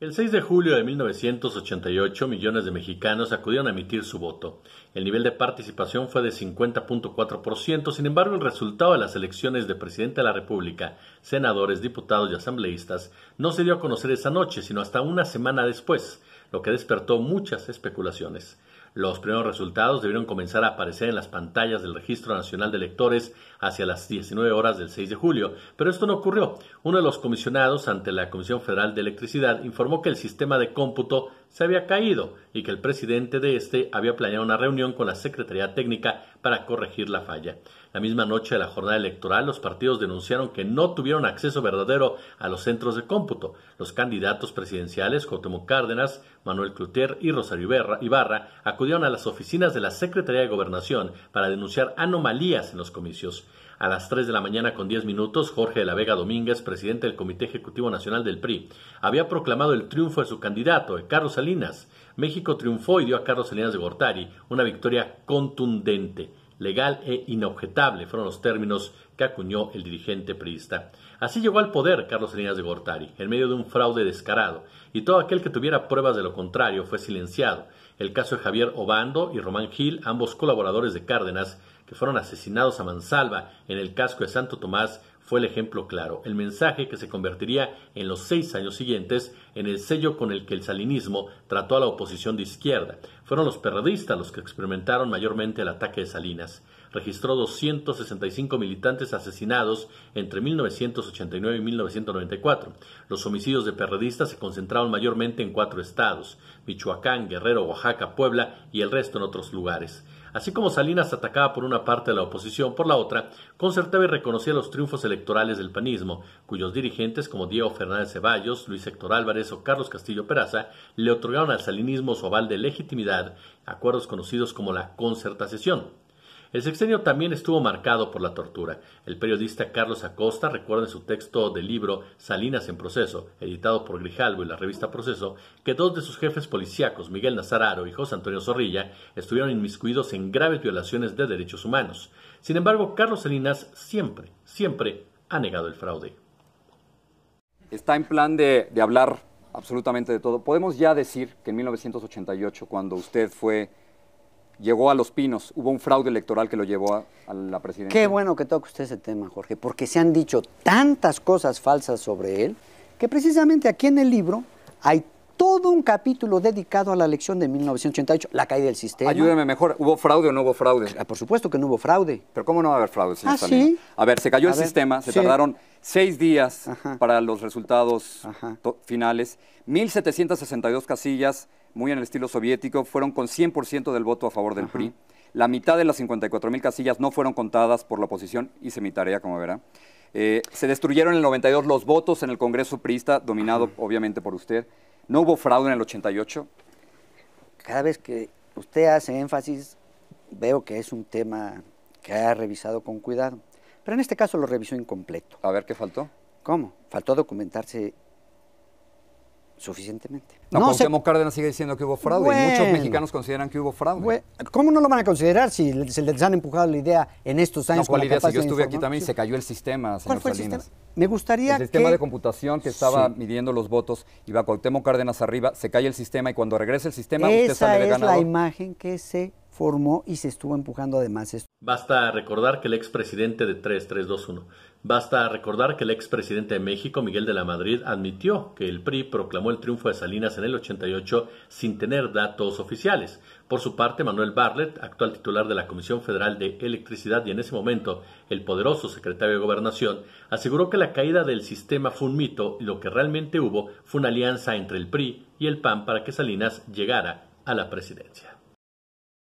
El 6 de julio de 1988, millones de mexicanos acudieron a emitir su voto. El nivel de participación fue de 50.4%, sin embargo, el resultado de las elecciones de presidente de la República, senadores, diputados y asambleístas no se dio a conocer esa noche, sino hasta una semana después, lo que despertó muchas especulaciones. Los primeros resultados debieron comenzar a aparecer en las pantallas del Registro Nacional de Electores hacia las 19 horas del 6 de julio, pero esto no ocurrió. Uno de los comisionados ante la Comisión Federal de Electricidad informó que el sistema de cómputo se había caído y que el presidente de este había planeado una reunión con la Secretaría Técnica para corregir la falla. La misma noche de la jornada electoral, los partidos denunciaron que no tuvieron acceso verdadero a los centros de cómputo. Los candidatos presidenciales, Cuauhtémoc Cárdenas, Manuel Cloutier y Rosario Ibarra, acudieron a las oficinas de la Secretaría de Gobernación para denunciar anomalías en los comicios. A las 3 de la mañana con 10 minutos, Jorge de la Vega Domínguez, presidente del Comité Ejecutivo Nacional del PRI, había proclamado el triunfo de su candidato, Carlos Salinas. México triunfó y dio a Carlos Salinas de Gortari una victoria contundente. Legal e inobjetable fueron los términos que acuñó el dirigente priista. Así llegó al poder Carlos Salinas de Gortari, en medio de un fraude descarado, y todo aquel que tuviera pruebas de lo contrario fue silenciado. El caso de Javier Obando y Román Gil, ambos colaboradores de Cárdenas, que fueron asesinados a mansalva en el casco de Santo Tomás, fue el ejemplo claro, el mensaje que se convertiría en los 6 años siguientes en el sello con el que el salinismo trató a la oposición de izquierda. Fueron los perredistas los que experimentaron mayormente el ataque de Salinas. Registró 265 militantes asesinados entre 1989 y 1994. Los homicidios de perredistas se concentraron mayormente en 4 estados: Michoacán, Guerrero, Oaxaca, Puebla y el resto en otros lugares. Así como Salinas atacaba por una parte a la oposición, por la otra, concertaba y reconocía los triunfos electorales del panismo, cuyos dirigentes como Diego Fernández Ceballos, Luis Héctor Álvarez o Carlos Castillo Peraza le otorgaron al salinismo su aval de legitimidad, acuerdos conocidos como la concertación. El sexenio también estuvo marcado por la tortura. El periodista Carlos Acosta recuerda en su texto del libro Salinas en Proceso, editado por Grijalbo y la revista Proceso, que 2 de sus jefes policíacos, Miguel Nazararo y José Antonio Zorrilla, estuvieron inmiscuidos en graves violaciones de derechos humanos. Sin embargo, Carlos Salinas siempre ha negado el fraude. Está en plan de hablar absolutamente de todo. Podemos ya decir que en 1988, cuando usted llegó a Los Pinos, hubo un fraude electoral que lo llevó a la presidencia. Qué bueno que toque usted ese tema, Jorge, porque se han dicho tantas cosas falsas sobre él, que precisamente aquí en el libro hay todo un capítulo dedicado a la elección de 1988, la caída del sistema. Ayúdeme mejor, ¿hubo fraude o no hubo fraude? Por supuesto que no hubo fraude. Pero ¿cómo no va a haber fraude, señor Salinas? ¿Sí? A ver, se cayó el sistema, se tardaron 6 días para los resultados finales, 1.762 casillas, muy en el estilo soviético, fueron con 100% del voto a favor del PRI. La mitad de las 54,000 casillas no fueron contadas por la oposición, hice mi tarea, como verá. Se destruyeron en el 92 los votos en el Congreso priista, dominado obviamente por usted. ¿No hubo fraude en el 88? Cada vez que usted hace énfasis, veo que es un tema que ha revisado con cuidado. Pero en este caso lo revisó incompleto. A ver, ¿qué faltó? ¿Cómo? Faltó documentarse suficientemente. No, Cuauhtémoc Cárdenas sigue diciendo que hubo fraude, y muchos mexicanos consideran que hubo fraude. ¿Cómo no lo van a considerar si se les han empujado la idea en estos años? No, ¿cuál idea? Si yo estuve aquí también y se cayó el sistema, señor ¿Cuál fue Salinas. el sistema? Me gustaría el sistema de computación que estaba midiendo los votos, iba Cuauhtémoc Cárdenas arriba, se cae el sistema y cuando regresa el sistema usted sale de ganador. Esa es la imagen que se formó y se estuvo empujando además esto. Basta recordar que el expresidente de 3-3-2-1. Basta recordar que el expresidente de México, Miguel de la Madrid, admitió que el PRI proclamó el triunfo de Salinas en el 88 sin tener datos oficiales. Por su parte, Manuel Bartlett, actual titular de la Comisión Federal de Electricidad y en ese momento el poderoso secretario de Gobernación, aseguró que la caída del sistema fue un mito y lo que realmente hubo fue una alianza entre el PRI y el PAN para que Salinas llegara a la presidencia.